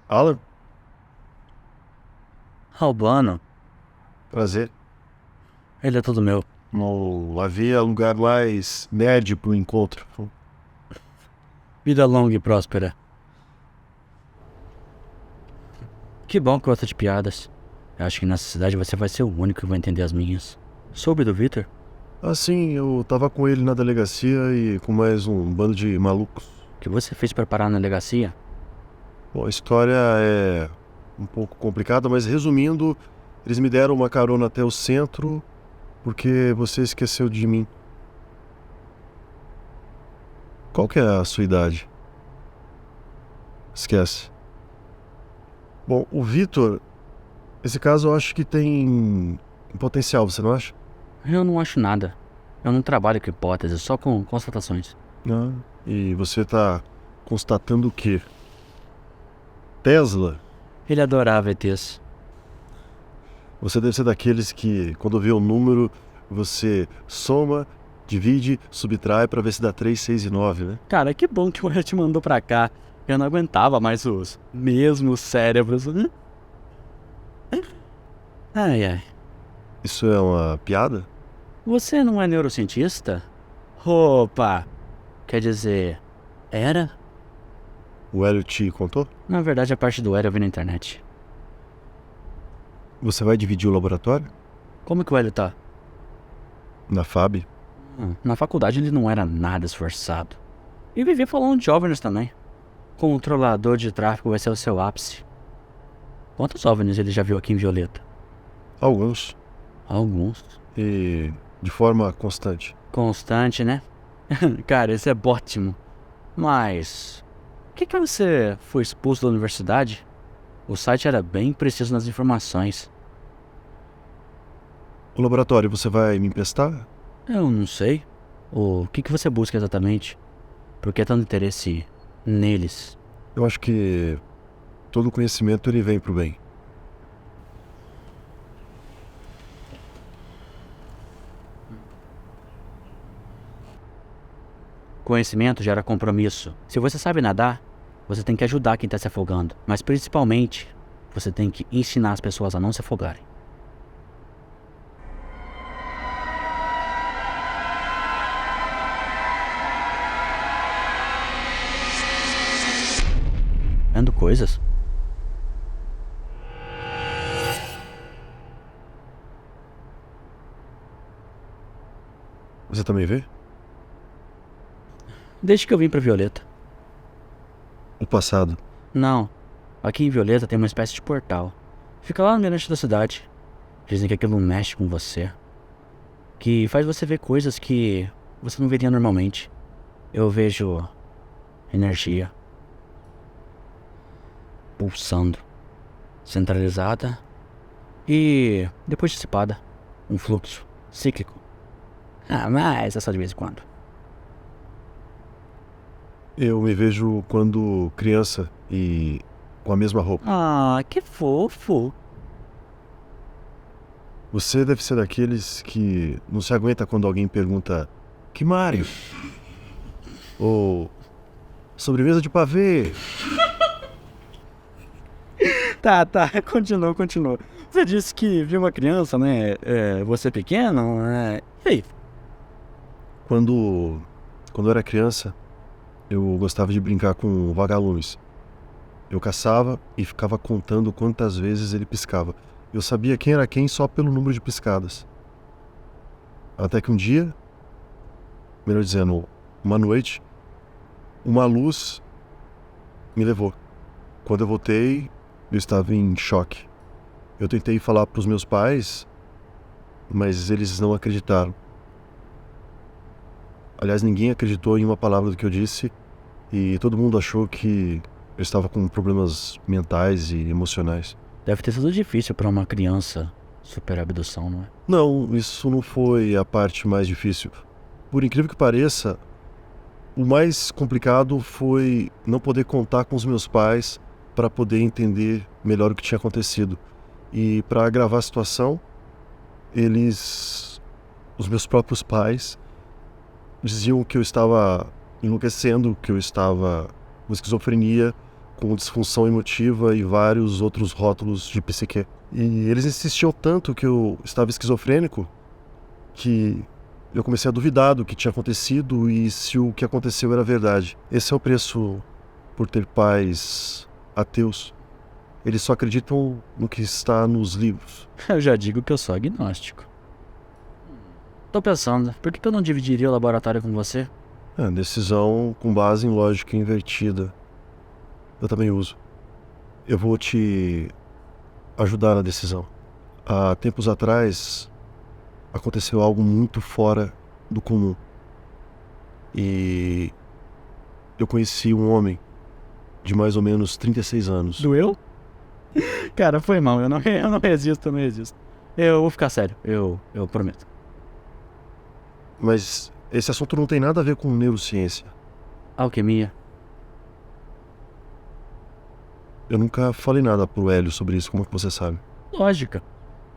Alan, Albano, prazer. ele é todo meu. Não havia lugar mais nerd pro encontro. Vida longa e próspera. Que bom que gosta de piadas. Eu acho que nessa cidade você vai ser o único que vai entender as minhas. Soube do Victor? Assim, eu tava com ele na delegacia e com mais um bando de malucos. O que você fez pra parar na delegacia? Bom, a história é um pouco complicada, mas resumindo, eles me deram uma carona até o centro porque você esqueceu de mim. Qual que é a sua idade? Esquece. Bom, o Vitor, esse caso eu acho que tem potencial, você não acha? Eu não acho nada. Eu não trabalho com hipóteses, só com constatações. Ah, e você tá constatando o quê? Tesla? Ele adorava ETs. Você deve ser daqueles que, quando vê o número, você soma, divide, subtrai pra ver se dá 3, 6 e 9, né? Cara, que bom que o Ué te mandou pra cá. Eu não aguentava mais os mesmos cérebros. Ai, ai. Isso é uma piada? Você não é neurocientista? Opa! Quer dizer, era? O Hélio te contou? Na verdade, a parte do Hélio eu vi na internet. Você vai dividir o laboratório? Como que o Hélio tá? Na FAB? Na faculdade ele não era nada esforçado. E vivia falando de OVNIs também. Controlador de tráfego vai ser o seu ápice. Quantos OVNIs ele já viu aqui em Violeta? Alguns. Alguns. E de forma constante. Constante, né? Cara, esse é ótimo. Mas... Por que você foi expulso da universidade? O site era bem preciso nas informações. O laboratório você vai me emprestar? Eu não sei. O que você busca exatamente? Por que tanto interesse neles? Eu acho que todo conhecimento ele vem pro bem. Conhecimento gera compromisso. Se você sabe nadar, você tem que ajudar quem está se afogando. Mas principalmente, você tem que ensinar as pessoas a não se afogarem. Vendo coisas? Você também vê? Desde que eu vim pra Violeta. O passado. Não. Aqui em Violeta tem uma espécie de portal. Fica lá no mirante da cidade. Dizem que aquilo mexe com você. Que faz você ver coisas que você não veria normalmente. Eu vejo energia pulsando, centralizada e depois dissipada. Um fluxo cíclico. Mas é só de vez em quando. Eu me vejo quando criança e com a mesma roupa. Que fofo. Você deve ser daqueles que não se aguenta quando alguém pergunta: Que Mario? Ou sobremesa de pavê? Tá, continua. Você disse que viu uma criança, né? Você pequeno, né? E aí? Quando eu era criança, eu gostava de brincar com vagalumes. Eu caçava e ficava contando quantas vezes ele piscava. Eu sabia quem era quem só pelo número de piscadas. Até que um dia, melhor dizendo, uma noite, uma luz me levou. Quando eu voltei, eu estava em choque. Eu tentei falar para os meus pais, mas eles não acreditaram. Aliás, ninguém acreditou em uma palavra do que eu disse e todo mundo achou que eu estava com problemas mentais e emocionais. Deve ter sido difícil pra uma criança superar a abdução, não é? Não, isso não foi a parte mais difícil. Por incrível que pareça, o mais complicado foi não poder contar com os meus pais para poder entender melhor o que tinha acontecido. E para agravar a situação, os meus próprios pais, diziam que eu estava enlouquecendo, que eu estava com esquizofrenia, com disfunção emotiva e vários outros rótulos de psique. E eles insistiam tanto que eu estava esquizofrênico que eu comecei a duvidar do que tinha acontecido e se o que aconteceu era verdade. Esse é o preço por ter pais ateus. Eles só acreditam no que está nos livros. Eu já digo que eu sou agnóstico. Tô pensando, por que eu não dividiria o laboratório com você? Decisão com base em lógica invertida. Eu também uso. Eu vou te ajudar na decisão. Há tempos atrás, aconteceu algo muito fora do comum. E eu conheci um homem de mais ou menos 36 anos. Doeu? Cara, foi mal, eu não resisto. Eu vou ficar sério, eu prometo. Mas esse assunto não tem nada a ver com neurociência. Alquimia. Eu nunca falei nada pro Hélio sobre isso, como é que você sabe? Lógica.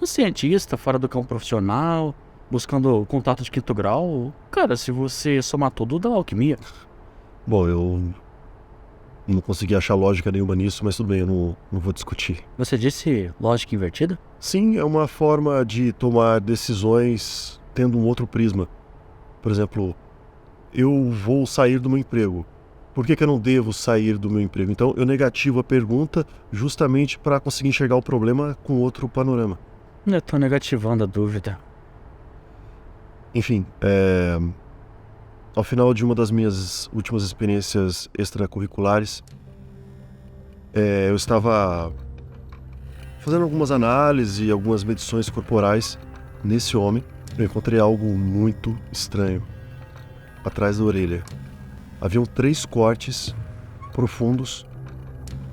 Um cientista fora do campo profissional, buscando contato de quinto grau. Cara, se você somar tudo, dá alquimia. Bom, eu não consegui achar lógica nenhuma nisso, mas tudo bem, eu não vou discutir. Você disse lógica invertida? Sim, é uma forma de tomar decisões tendo um outro prisma. Por exemplo, eu vou sair do meu emprego. Por que eu não devo sair do meu emprego? Então eu negativo a pergunta justamente para conseguir enxergar o problema com outro panorama. Eu tô negativando a dúvida. Enfim, ao final de uma das minhas últimas experiências extracurriculares, eu estava fazendo algumas análises e algumas medições corporais nesse homem. Eu encontrei algo muito estranho atrás da orelha. Haviam 3 cortes profundos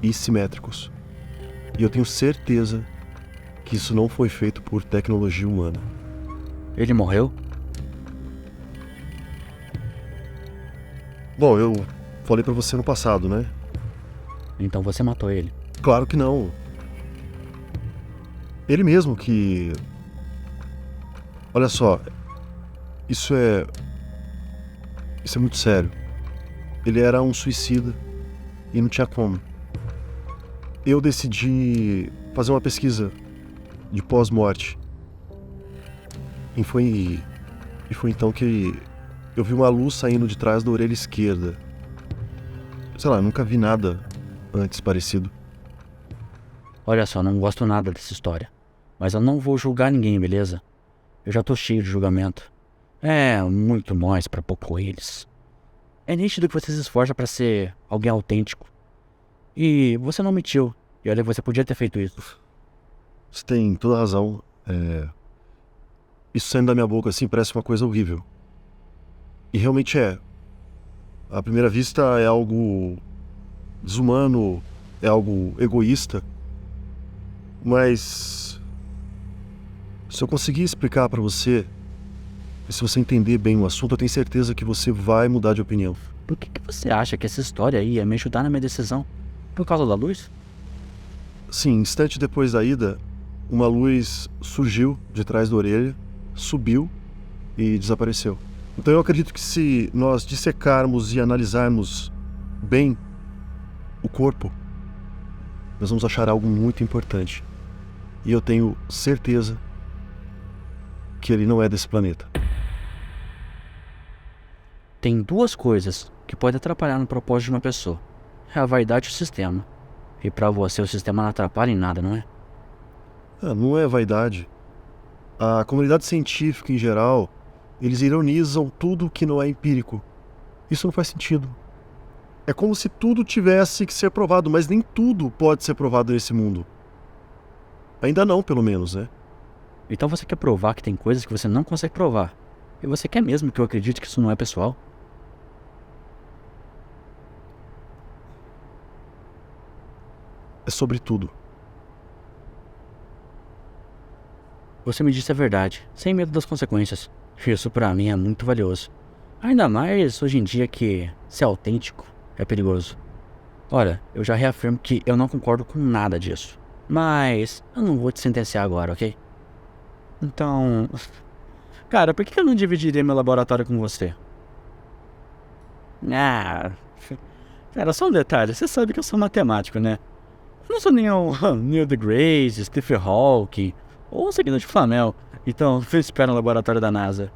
e simétricos. E eu tenho certeza que isso não foi feito por tecnologia humana. Ele morreu? Bom, eu falei pra você no passado, né? Então você matou ele. Claro que não. Ele mesmo que... Olha só, isso é muito sério. Ele era um suicida e não tinha como. Eu decidi fazer uma pesquisa de pós-morte. E foi então que eu vi uma luz saindo de trás da orelha esquerda. Sei lá, nunca vi nada antes parecido. Olha só, não gosto nada dessa história. Mas eu não vou julgar ninguém, beleza? Eu já tô cheio de julgamento. É muito nós pra pouco eles. É nítido que você se esforça pra ser alguém autêntico. E você não mentiu. E olha, você podia ter feito isso. Você tem toda a razão. Isso saindo da minha boca assim parece uma coisa horrível. E realmente é. À primeira vista é algo desumano, é algo egoísta. Mas se eu conseguir explicar pra você, e se você entender bem o assunto, eu tenho certeza que você vai mudar de opinião. Por que você acha que essa história aí ia me ajudar na minha decisão? Por causa da luz? Sim, instante depois da ida, uma luz surgiu de trás da orelha, subiu e desapareceu. Então eu acredito que se nós dissecarmos e analisarmos bem o corpo, nós vamos achar algo muito importante. E eu tenho certeza que ele não é desse planeta. Tem 2 coisas que podem atrapalhar no propósito de uma pessoa. É a vaidade e o sistema. E pra você o sistema não atrapalha em nada, não é? Não é vaidade. A comunidade científica em geral, eles ironizam tudo que não é empírico. Isso não faz sentido. É como se tudo tivesse que ser provado, mas nem tudo pode ser provado nesse mundo. Ainda não, pelo menos, né? Então você quer provar que tem coisas que você não consegue provar. E você quer mesmo que eu acredite que isso não é pessoal? É sobre tudo. Você me disse a verdade, sem medo das consequências. Isso pra mim é muito valioso. Ainda mais hoje em dia que ser autêntico é perigoso. Olha, eu já reafirmo que eu não concordo com nada disso. Mas eu não vou te sentenciar agora, ok? Então... Cara, por que eu não dividiria meu laboratório com você? Ah... Cara, só um detalhe, você sabe que eu sou matemático, né? Eu não sou nenhum Neil deGrasse, Stephen Hawking ou um seguidor de Flamel. Então, eu espero no laboratório da NASA.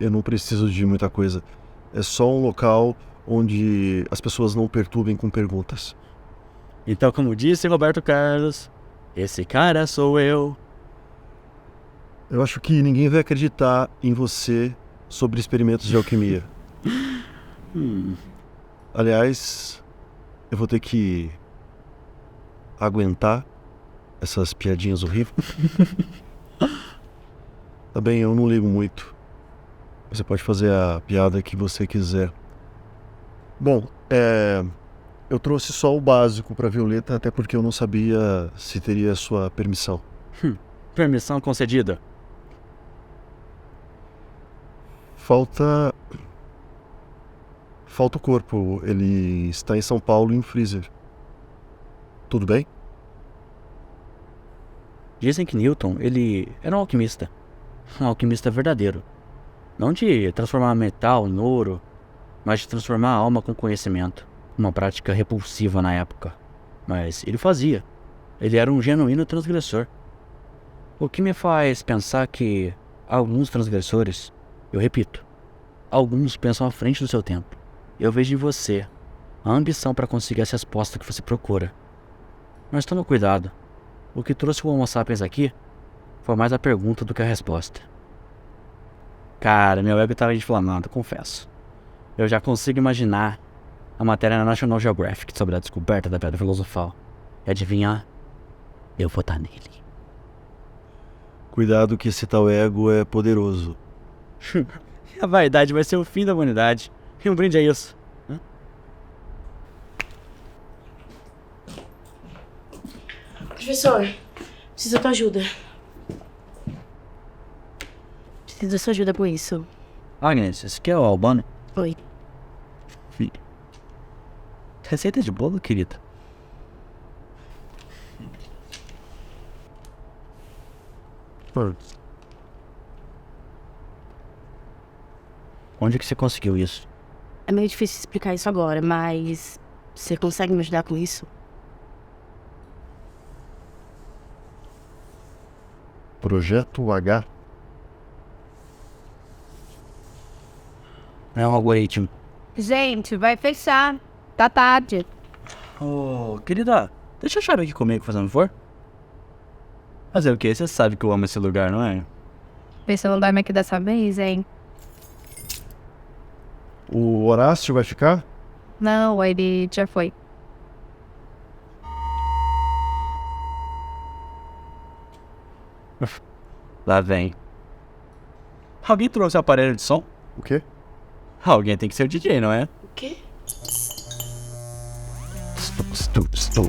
Eu não preciso de muita coisa. É só um local onde as pessoas não perturbem com perguntas. Então, como disse Roberto Carlos, esse cara sou eu. Eu acho que ninguém vai acreditar em você sobre experimentos de alquimia. Aliás, eu vou ter que aguentar essas piadinhas horríveis. Tá bem, eu não ligo muito. Você pode fazer a piada que você quiser. Bom, eu trouxe só o básico pra Violeta, até porque eu não sabia se teria sua permissão. Permissão concedida. Falta o corpo. Ele está em São Paulo em um freezer. Tudo bem? Dizem que Newton, ele era um alquimista. Um alquimista verdadeiro. Não de transformar metal no ouro, mas de transformar a alma com conhecimento. Uma prática repulsiva na época. Mas ele fazia. Ele era um genuíno transgressor. O que me faz pensar que alguns transgressores, eu repito, alguns pensam à frente do seu tempo. Eu vejo em você a ambição para conseguir essa resposta que você procura. Mas tome cuidado. O que trouxe o Homo sapiens aqui foi mais a pergunta do que a resposta. Cara, meu ego estava inflamado, confesso. Eu já consigo imaginar a matéria na National Geographic sobre a descoberta da Pedra Filosofal. E adivinhar? Eu vou estar nele. Cuidado que esse tal ego é poderoso. A vaidade vai ser o fim da humanidade. E um brinde a isso. Professor, preciso da tua ajuda. Preciso da sua ajuda com isso. Agnes, esse aqui é o Albano? Oi. Receita de bolo, querida? Onde que você conseguiu isso? É meio difícil explicar isso agora, mas você consegue me ajudar com isso? Projeto H. É um algoritmo. Gente, vai fechar. Tá tarde. Ô, querida, deixa a chave aqui comigo, fazendo um favor. Fazer o quê? Você sabe que eu amo esse lugar, não é? Vê se eu não dorme aqui dessa vez, hein? O Horácio vai ficar? Não, ele já foi. Lá vem. Alguém trouxe o aparelho de som? O quê? Alguém tem que ser o DJ, não é? O quê? Stop.